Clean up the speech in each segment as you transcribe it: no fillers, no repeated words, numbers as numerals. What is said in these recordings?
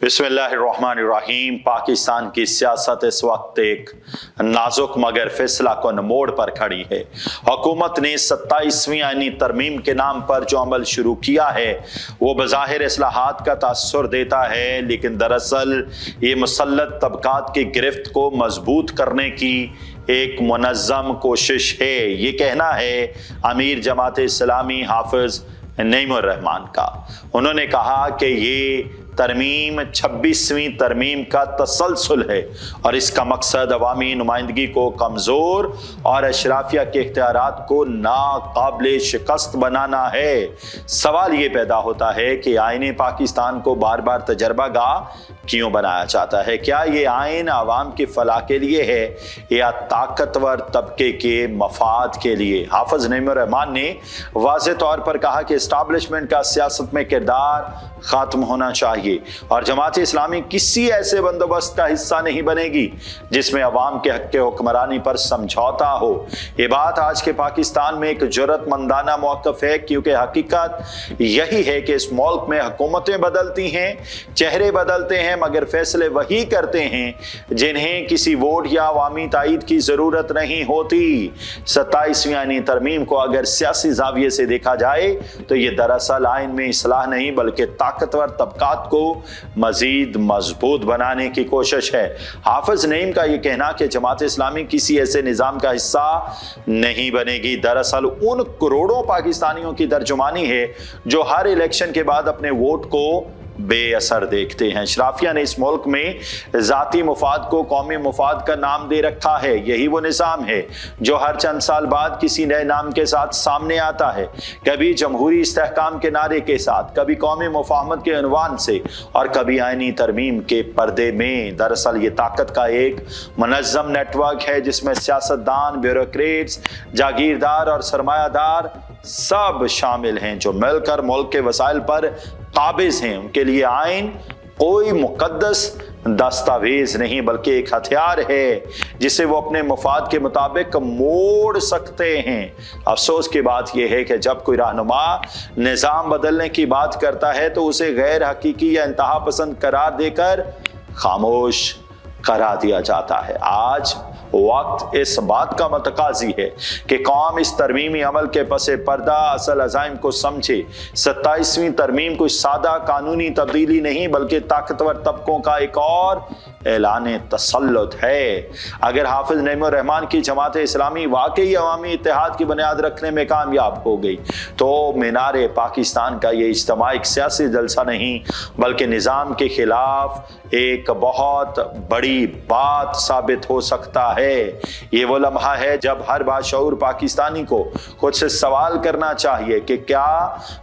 बिस्मिल्लाहिर्रहमानिर्रहीम। पाकिस्तान की सियासत इस वक्त एक नाजुक मगर फैसला कुन मोड़ पर खड़ी है। हुकूमत ने 27वीं आईनी तरमीम के नाम पर जो अमल शुरू किया है वो बज़ाहिर इस्लाहात का तासुर देता है, लेकिन दरअसल ये मुसल्लत तबकात की गिरफ्त को मजबूत करने की एक मुनज़्ज़म कोशिश है। ये कहना है अमीर जमात इस्लामी हाफिज नईमुर रहमान का। उन्होंने कहा कि ये तरमीम 26वीं तरमीम का तसलसल है और इसका मकसद अवामी नुमाइंदगी को कमज़ोर और अशराफिया के इख्तियारात को नाकाबिल शिकस्त बनाना है। सवाल ये पैदा होता है कि आईने पाकिस्तान को बार बार तजर्बा गाह क्यों बनाया जाता है? क्या ये आइन आवाम की फलाह के लिए है या ताकतवर तबके के मफाद के लिए? हाफिज नईमुर रहमान ने वाज़ेह तौर पर कहा कि इस्टाब्लिशमेंट का सियासत में किरदार ख़त्म होना चाहिए और जमात इस्लामी किसी ऐसे बंदोबस्त का हिस्सा नहीं बनेगी जिसमें अवाम के हक़ के हुक्मरानी पर समझौता हो। ये बात आज के पाकिस्तान में एक जुर्रतमंदाना मौक़िफ़ है, क्योंकि हकीकत यही है कि इस मुल्क में हुकूमतें बदलती हैं, चेहरे बदलते हैं, मगर फैसले वही करते हैं जिन्हें किसी वोट या अवामी तायीद की ज़रूरत नहीं होती। 27वीं आईनी तरमीम को अगर सियासी ज़ाविये से देखा जाए तो ये दरअसल आइन में इस्लाह नहीं बल्कि ताकतवर तबकात को मजीद मजबूत बनाने की कोशिश है। हाफिज नईम का यह कहना कि जमात इस्लामी किसी ऐसे निज़ाम का हिस्सा नहीं बनेगी, दरअसल उन करोड़ों पाकिस्तानियों की तर्जुमानी है जो हर इलेक्शन के बाद अपने वोट को बेअसर देखते हैं। अशराफिया ने इस मुल्क में ज़ाती मुफाद को कौमी मुफाद का नाम दे रखा है। यही वो निज़ाम है जो हर चंद साल बाद किसी नए नाम के साथ सामने आता है, कभी जमहूरी इस्तेहकाम के नारे के साथ, कभी कौमी मुफाहमत के उन्वान से और कभी आईनी तरमीम के पर्दे में। दरअसल ये ताकत का एक मुनज़्ज़म नेटवर्क है जिसमें सियासतदान, ब्यूरोक्रेट्स, जागीरदार और सरमायादार सब शामिल हैं जो मिलकर मुल्क के वसाइल पर काबिज हैं। उनके लिए आइन कोई मुकद्दस दस्तावेज नहीं बल्कि एक हथियार है जिसे वो अपने मुफाद के मुताबिक मोड़ सकते हैं। अफसोस की बात यह है कि जब कोई रहनुमा निज़ाम बदलने की बात करता है तो उसे गैर हकीकी या इंतहा पसंद करार देकर खामोश करा दिया जाता है। आज वक्त इस बात का मतकाजी है कि कौम इस तरमीमी अमल के पसे पर्दा असल अज़ाइम को समझे। 27वीं तरमीम कोई सादा कानूनी तब्दीली नहीं बल्कि ताकतवर तबकों का एक और ऐलान तसल्लुत है। अगर हाफिज नईमुर रहमान की जमात इस्लामी वाकई अवामी इत्तेहाद की बुनियाद रखने में कामयाब हो गई तो मीनार पाकिस्तान का ये इज्तिमा एक सियासी जलसा नहीं बल्कि निज़ाम के खिलाफ एक बहुत बड़ी बात साबित हो सकता है। ये वो लम्हा है जब हर बाशऊर पाकिस्तानी को खुद से सवाल करना चाहिए कि क्या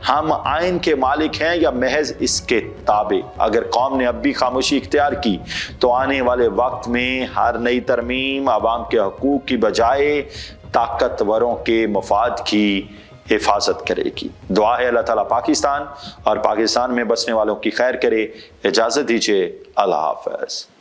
हम आइन के मालिक हैं या महज इसके ताबे। अगर कौम ने अब भी खामोशी इख्तियार की तो आने वाले वक्त में हर नई तरमीम आवाम के हकूक की बजाय ताकतवरों के मफाद की हिफाजत करेगी। दुआ है अल्लाह ताला पाकिस्तान और पाकिस्तान में बसने वालों की खैर करे। इजाज़त दीजिए। अल्लाह हाफ़िज़।